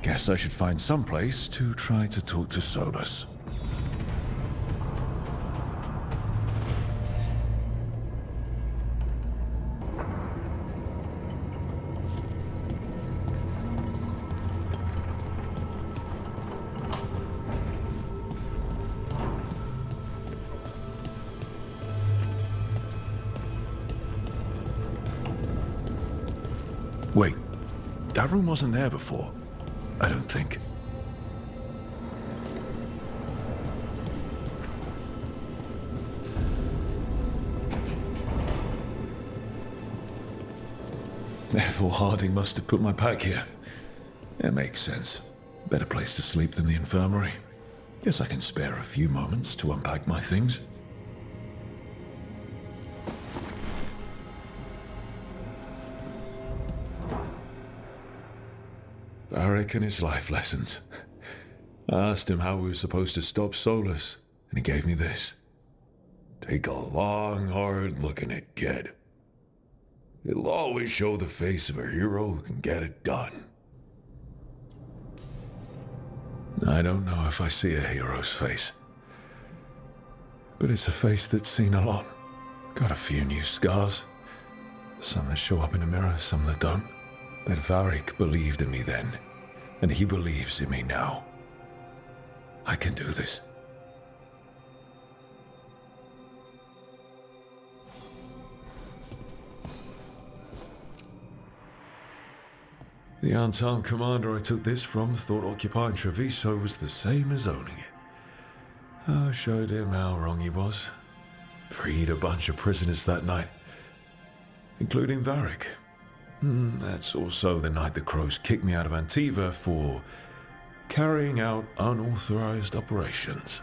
Guess I should find some place to try to talk to Solas. Wait, that room wasn't there before, I don't think. Therefore Harding must have put my pack here. It makes sense. Better place to sleep than the infirmary. Guess I can spare a few moments to unpack my things. Varric and his life lessons. I asked him how we were supposed to stop Solas, and he gave me this. Take a long, hard look in it, kid. It'll always show the face of a hero who can get it done. I don't know if I see a hero's face, but it's a face that's seen a lot. Got a few new scars. Some that show up in the mirror, some that don't. But Varric believed in me then, and he believes in me now. I can do this. The unarmed commander I took this from thought occupying Treviso was the same as owning it. I showed him how wrong he was. Freed a bunch of prisoners that night, including Varric. That's also the night the Crows kicked me out of Antiva for carrying out unauthorized operations.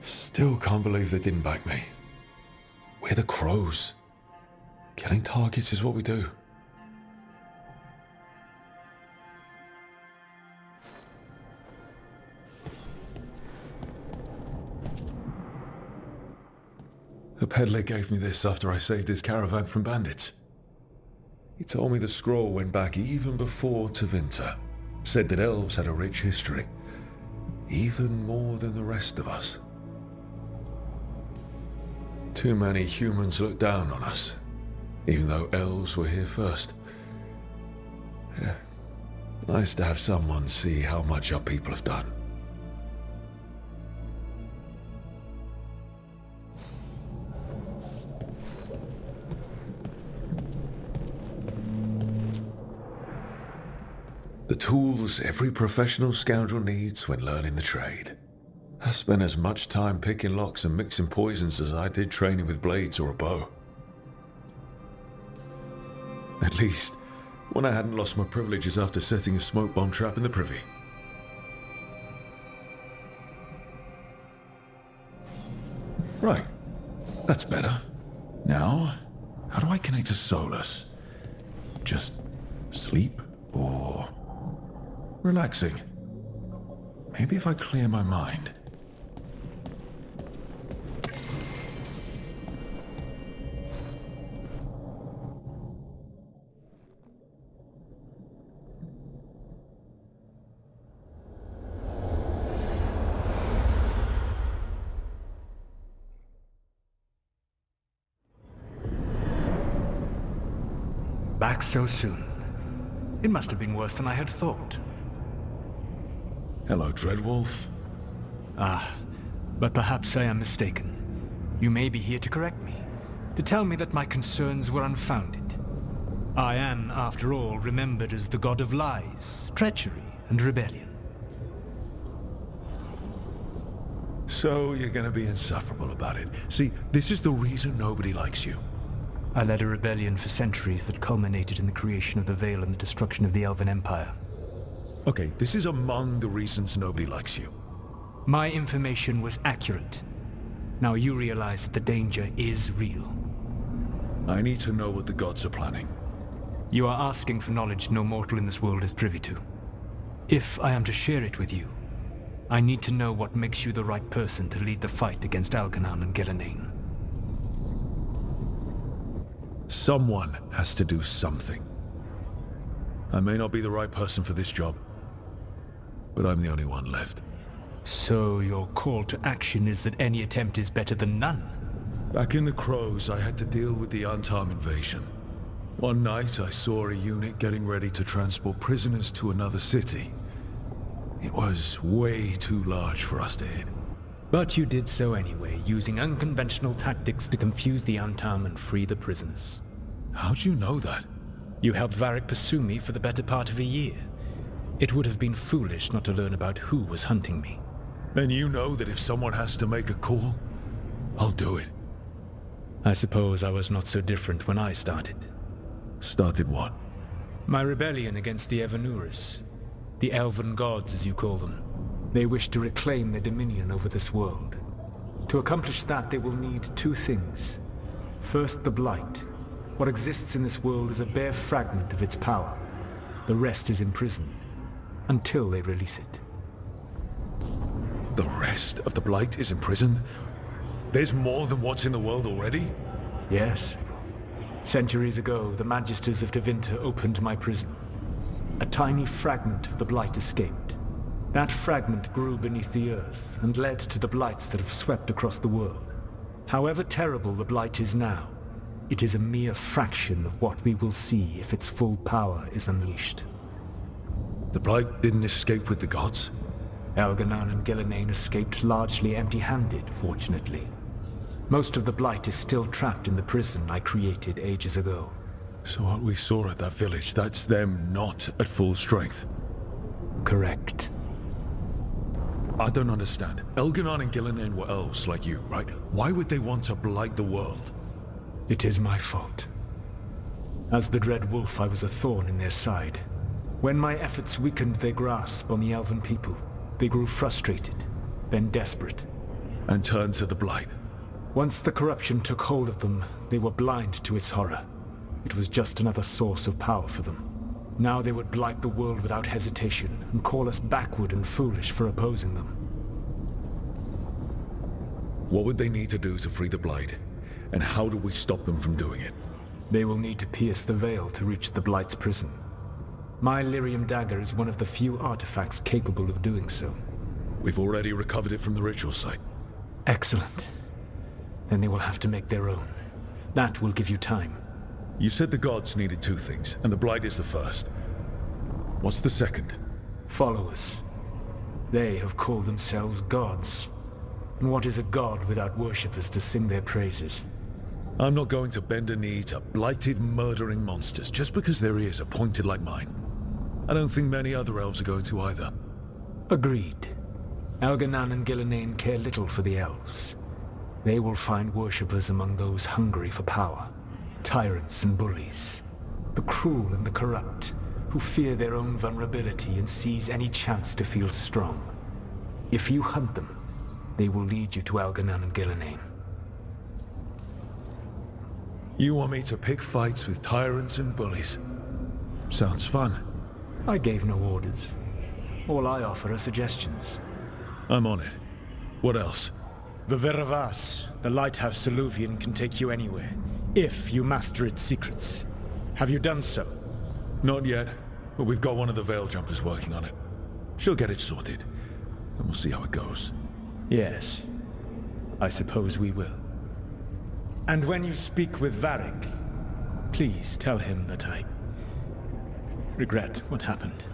Still can't believe they didn't back me. We're the Crows. Killing targets is what we do. A peddler gave me this after I saved his caravan from bandits. He told me the scroll went back even before Tevinter. Said that elves had a rich history, even more than the rest of us. Too many humans looked down on us, even though elves were here first. Yeah, nice to have someone see how much our people have done. The tools every professional scoundrel needs when learning the trade. I spent as much time picking locks and mixing poisons as I did training with blades or a bow. At least, when I hadn't lost my privileges after setting a smoke bomb trap in the privy. Right, that's better. Now, how do I connect to Solas? Just sleep or relaxing? Maybe if I clear my mind. Back so soon. It must have been worse than I had thought. Hello, Dreadwolf. But perhaps I am mistaken. You may be here to correct me, to tell me that my concerns were unfounded. I am, after all, remembered as the god of lies, treachery, and rebellion. So you're gonna be insufferable about it. See, this is the reason nobody likes you. I led a rebellion for centuries that culminated in the creation of the Veil and the destruction of the Elven Empire. Okay, this is among the reasons nobody likes you. My information was accurate. Now you realize that the danger is real. I need to know what the gods are planning. You are asking for knowledge no mortal in this world is privy to. If I am to share it with you, I need to know what makes you the right person to lead the fight against Elgar'nan and Ghilan'nain. Someone has to do something. I may not be the right person for this job, but I'm the only one left. So your call to action is that any attempt is better than none? Back in the Crows, I had to deal with the Antam invasion. One night, I saw a unit getting ready to transport prisoners to another city. It was way too large for us to hit. But you did so anyway, using unconventional tactics to confuse the Antam and free the prisoners. How'd you know that? You helped Varric pursue me for the better part of a year. It would have been foolish not to learn about who was hunting me. Then you know that if someone has to make a call, I'll do it. I suppose I was not so different when I started. Started what? My rebellion against the Evanuris. The Elven gods, as you call them. They wish to reclaim their dominion over this world. To accomplish that, they will need two things. First, the Blight. What exists in this world is a bare fragment of its power. The rest is imprisoned, until they release it. The rest of the Blight is imprisoned? There's more than what's in the world already? Yes. Centuries ago, the Magisters of Tevinter opened my prison. A tiny fragment of the Blight escaped. That fragment grew beneath the earth and led to the Blights that have swept across the world. However terrible the Blight is now, it is a mere fraction of what we will see if its full power is unleashed. The Blight didn't escape with the gods? Elgar'nan and Ghilan'nain escaped largely empty-handed, fortunately. Most of the Blight is still trapped in the prison I created ages ago. So what we saw at that village, that's them not at full strength? Correct. I don't understand. Elgar'nan and Ghilan'nain were elves like you, right? Why would they want to blight the world? It is my fault. As the Dread Wolf, I was a thorn in their side. When my efforts weakened their grasp on the Elven people, they grew frustrated, then desperate. And turned to the Blight. Once the corruption took hold of them, they were blind to its horror. It was just another source of power for them. Now they would blight the world without hesitation, and call us backward and foolish for opposing them. What would they need to do to free the Blight? And how do we stop them from doing it? They will need to pierce the veil to reach the Blight's prison. My Lyrium dagger is one of the few artifacts capable of doing so. We've already recovered it from the ritual site. Excellent. Then they will have to make their own. That will give you time. You said the gods needed two things, and the Blight is the first. What's the second? Followers. They have called themselves gods. And what is a god without worshippers to sing their praises? I'm not going to bend a knee to blighted, murdering monsters just because their ears are pointed like mine. I don't think many other elves are going to either. Agreed. Elgar'nan and Ghilan'nain care little for the elves. They will find worshippers among those hungry for power. Tyrants and bullies. The cruel and the corrupt, who fear their own vulnerability and seize any chance to feel strong. If you hunt them, they will lead you to Elgar'nan and Ghilan'nain. You want me to pick fights with tyrants and bullies? Sounds fun. I gave no orders. All I offer are suggestions. I'm on it. What else? The Veravas, the Lighthouse Soluvian, can take you anywhere, if you master its secrets. Have you done so? Not yet, but we've got one of the Veil Jumpers working on it. She'll get it sorted, and we'll see how it goes. Yes, I suppose we will. And when you speak with Varric, please tell him that I regret what happened.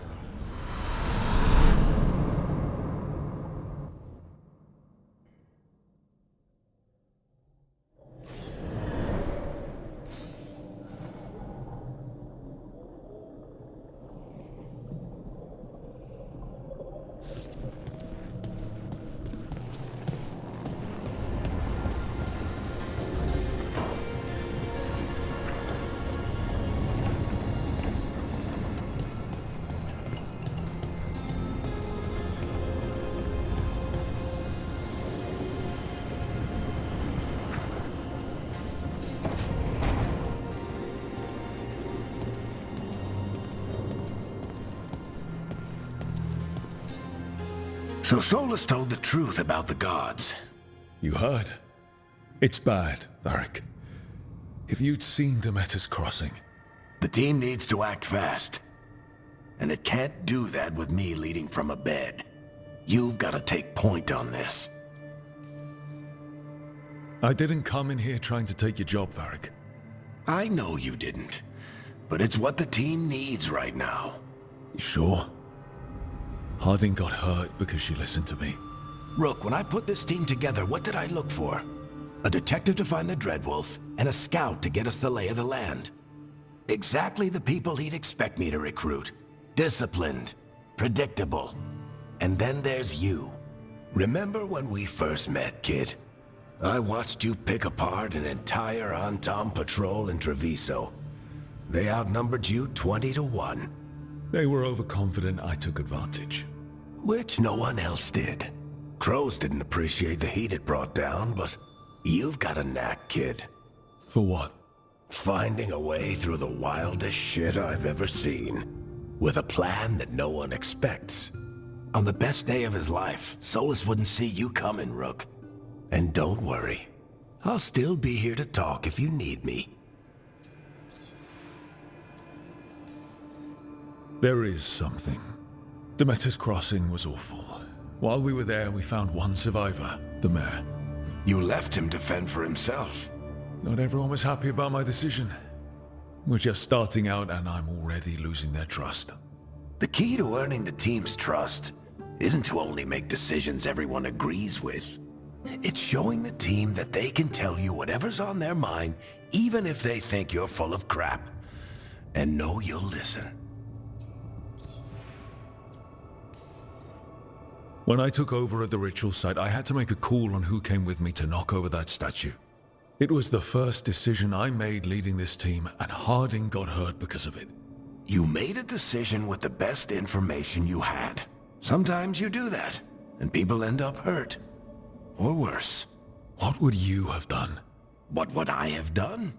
So Solas told the truth about the gods. You heard? It's bad, Varric. If you'd seen Demeter's crossing... The team needs to act fast. and it can't do that with me leading from a bed. You've got to take point on this. I didn't come in here trying to take your job, Varric. I know you didn't, but it's what the team needs right now. You sure? Harding got hurt because she listened to me. Rook, when I put this team together, what did I look for? A detective to find the Dreadwolf, and a scout to get us the lay of the land. Exactly the people he'd expect me to recruit. Disciplined, predictable. And then there's you. Remember when we first met, kid? I watched you pick apart an entire Antom patrol in Treviso. They outnumbered you 20 to 1. They were overconfident I took advantage. Which no one else did. Crows didn't appreciate the heat it brought down, but you've got a knack, kid. For what? Finding a way through the wildest shit I've ever seen. With a plan that no one expects. On the best day of his life, Solas wouldn't see you coming, Rook. And don't worry. I'll still be here to talk if you need me. There is something. Demeter's Crossing was awful. While we were there, we found one survivor, the mayor. You left him to fend for himself. Not everyone was happy about my decision. We're just starting out and I'm already losing their trust. The key to earning the team's trust isn't to only make decisions everyone agrees with. It's showing the team that they can tell you whatever's on their mind, even if they think you're full of crap. And know you'll listen. When I took over at the ritual site, I had to make a call on who came with me to knock over that statue. It was the first decision I made leading this team, and Harding got hurt because of it. You made a decision with the best information you had. Sometimes you do that, and people end up hurt. Or worse. What would you have done? What would I have done?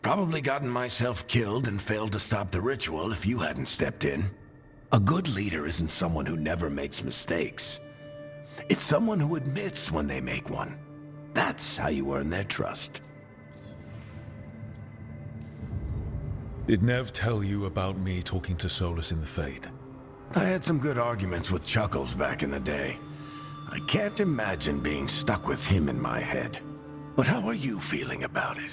Probably gotten myself killed and failed to stop the ritual if you hadn't stepped in. A good leader isn't someone who never makes mistakes. It's someone who admits when they make one. That's how you earn their trust. Did Nev tell you about me talking to Solas in the Fade? I had some good arguments with Chuckles back in the day. I can't imagine being stuck with him in my head. But how are you feeling about it?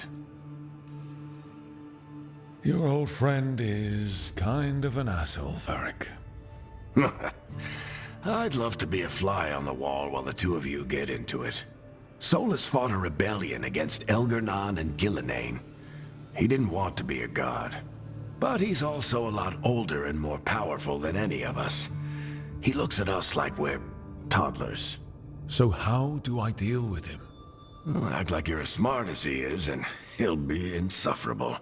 Your old friend is kind of an asshole, Varric. I'd love to be a fly on the wall while the two of you get into it. Solas fought a rebellion against Elgar'nan and Ghilan'nain. He didn't want to be a god. But he's also a lot older and more powerful than any of us. He looks at us like we're toddlers. So how do I deal with him? Well, act like you're as smart as he is, and he'll be insufferable.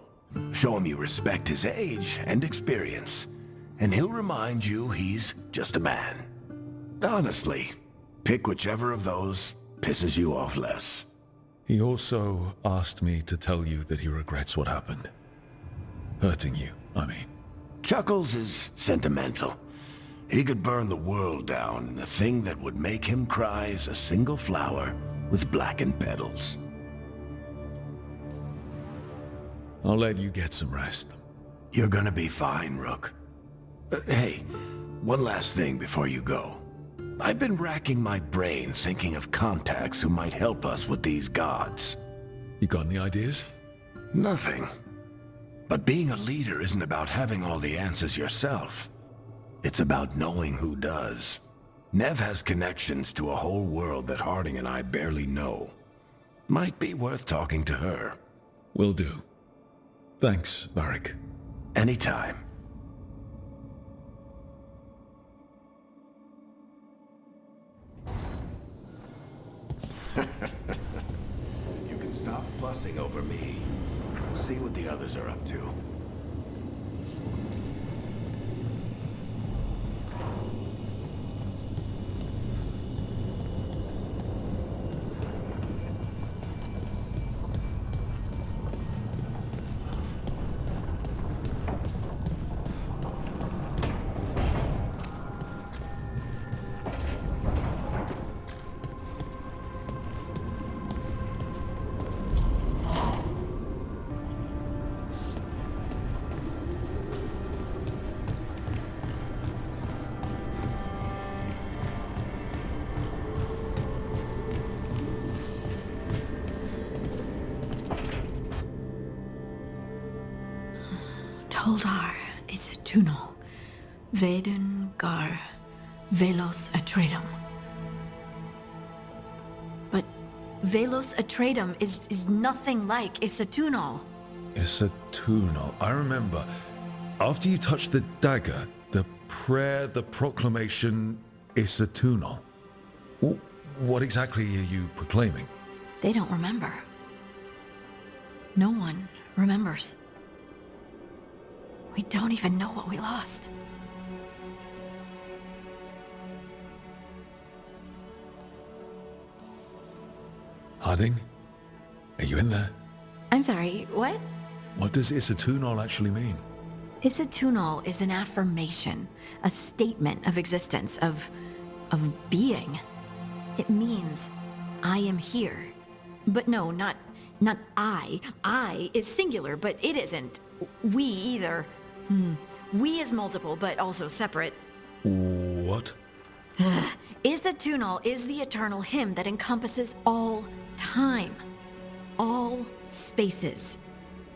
Show him you respect his age and experience, and he'll remind you he's just a man. Honestly, pick whichever of those pisses you off less. He also asked me to tell you that he regrets what happened. Hurting you, I mean. Chuckles is sentimental. He could burn the world down, and the thing that would make him cry is a single flower with blackened petals. I'll let you get some rest. You're gonna be fine, Rook. Hey, one last thing before you go. I've been racking my brain thinking of contacts who might help us with these gods. You got any ideas? Nothing. But being a leader isn't about having all the answers yourself. It's about knowing who does. Nev has connections to a whole world that Harding and I barely know. Might be worth talking to her. Will do. Thanks, Varric. Anytime. You can stop fussing over me. We'll see what the others are up to. Toldar, it's a tunnel. Veilguard, Velos Atreitum. But Velos Atreitum is nothing like Isatunal. Isatunal. I remember. After you touched the dagger, the prayer, the proclamation, Isatunal. What exactly are you proclaiming? They don't remember. No one remembers. We don't even know what we lost. Harding? Are you in there? I'm sorry, what? What does Isatunal actually mean? Isatunal is an affirmation, a statement of existence, of being. It means, I am here. But no, not I. I is singular, but it isn't. We either. We is multiple, but also separate. What? Isatunal is the eternal hymn that encompasses all time. All spaces.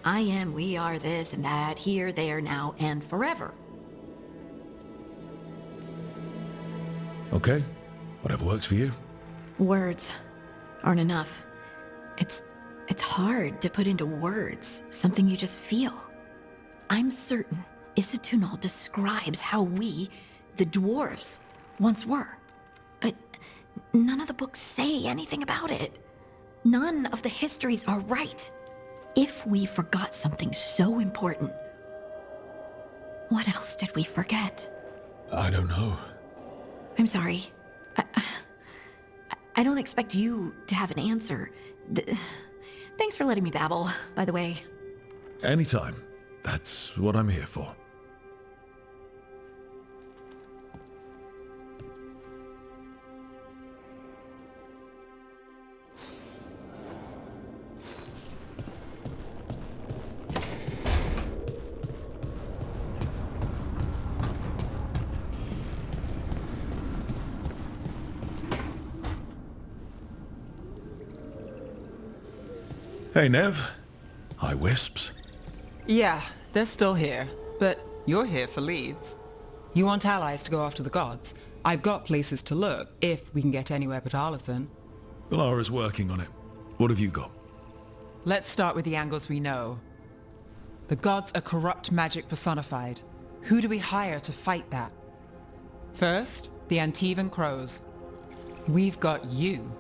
I am, we are, this and that, here, there, now, and forever. Okay. Whatever works for you. Words aren't enough. It's hard to put into words something you just feel. I'm certain Isatunal describes how we, the dwarves, once were. But none of the books say anything about it. None of the histories are right. If we forgot something so important, what else did we forget? I don't know. I'm sorry. I don't expect you to have an answer. Thanks for letting me babble, by the way. Anytime. That's what I'm here for. Hey, Nev. Hi, Wisps. Yeah, they're still here, but you're here for leads. You want allies to go after the gods? I've got places to look, if we can get anywhere but Arlathan. Balara's working on it. What have you got? Let's start with the angles we know. The gods are corrupt magic personified. Who do we hire to fight that? First, the Antivan Crows. We've got you.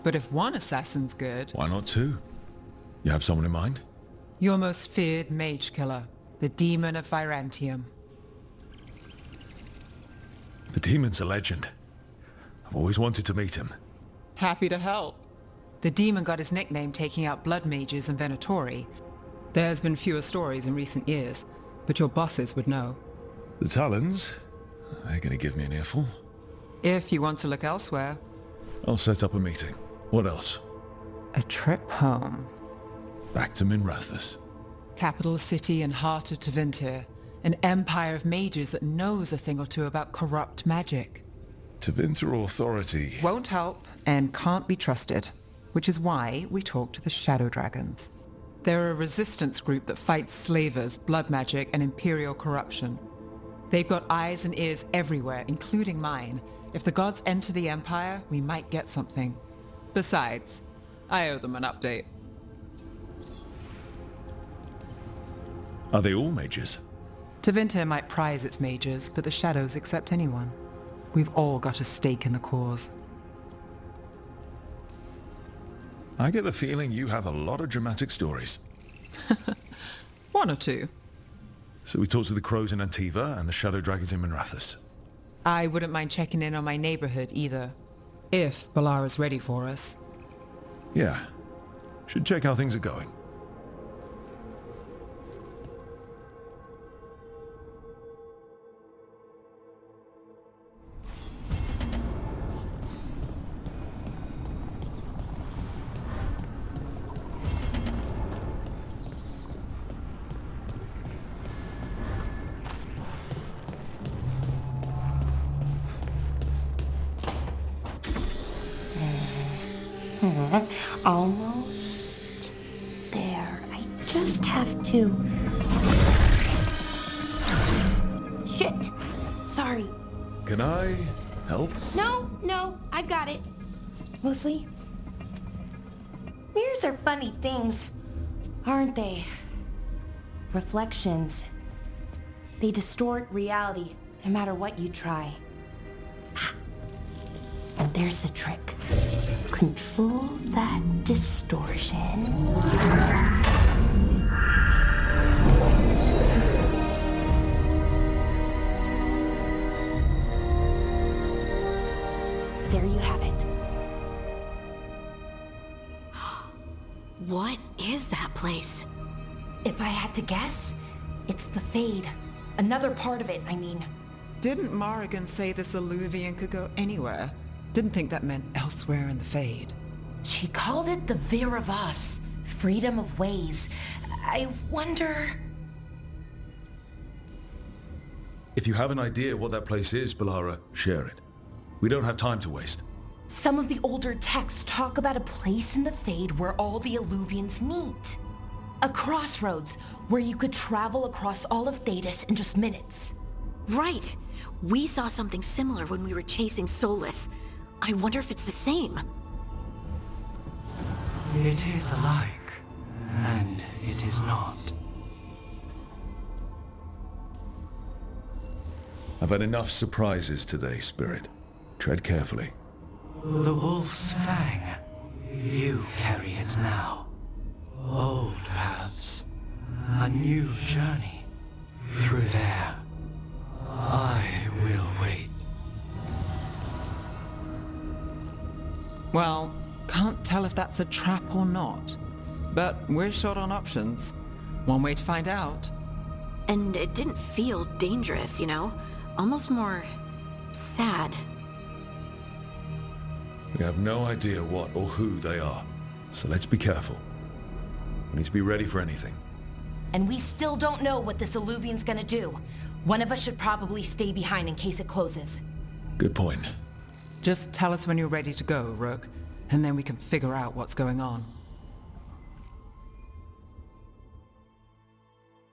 But if one assassin's good... Why not two? You have someone in mind? Your most feared mage killer, the Demon of Virantium. The demon's a legend. I've always wanted to meet him. Happy to help. The demon got his nickname taking out blood mages and Venatori. There's been fewer stories in recent years, but your bosses would know. The Talons? They're gonna give me an earful. If you want to look elsewhere. I'll set up a meeting. What else? A trip home. Back to Minrathous. Capital city and heart of Tevinter. An empire of mages that knows a thing or two about corrupt magic. Tevinter authority. Won't help and can't be trusted, which is why we talk to the Shadow Dragons. They're a resistance group that fights slavers, blood magic, and imperial corruption. They've got eyes and ears everywhere, including mine. If the gods enter the empire, we might get something. Besides, I owe them an update. Are they all mages? Tevinter might prize its mages, but the Shadows accept anyone. We've all got a stake in the cause. I get the feeling you have a lot of dramatic stories. One or two. So we talked to the Crows in Antiva and the Shadow Dragons in Minrathous. I wouldn't mind checking in on my neighborhood either. If Balara's ready for us. Yeah. Should check how things are going. Almost there. I just have to... Shit! Sorry. Can I help? No, I've got it. Mostly. Mirrors are funny things, aren't they? Reflections. They distort reality, no matter what you try. And there's the trick. Control that distortion. There you have it. What is that place? If I had to guess, it's the Fade. Another part of it, I mean. Didn't Morrigan say this Illuvian could go anywhere? Didn't think that meant elsewhere in the Fade. She called it the Vir of Us, freedom of ways. I wonder... If you have an idea what that place is, Balara, share it. We don't have time to waste. Some of the older texts talk about a place in the Fade where all the Illuvians meet. A crossroads where you could travel across all of Thedas in just minutes. Right. We saw something similar when we were chasing Solas. I wonder if it's the same. It is alike, and it is not. I've had enough surprises today, Spirit. Tread carefully. The wolf's fang. You carry it now. Old paths. A new journey. Through there. I will wait. Well, can't tell if that's a trap or not. But we're short on options. One way to find out. And it didn't feel dangerous, you know? Almost more... sad. We have no idea what or who they are, so let's be careful. We need to be ready for anything. And we still don't know what this Illuvian's gonna do. One of us should probably stay behind in case it closes. Good point. Just tell us when you're ready to go, Rook, and then we can figure out what's going on.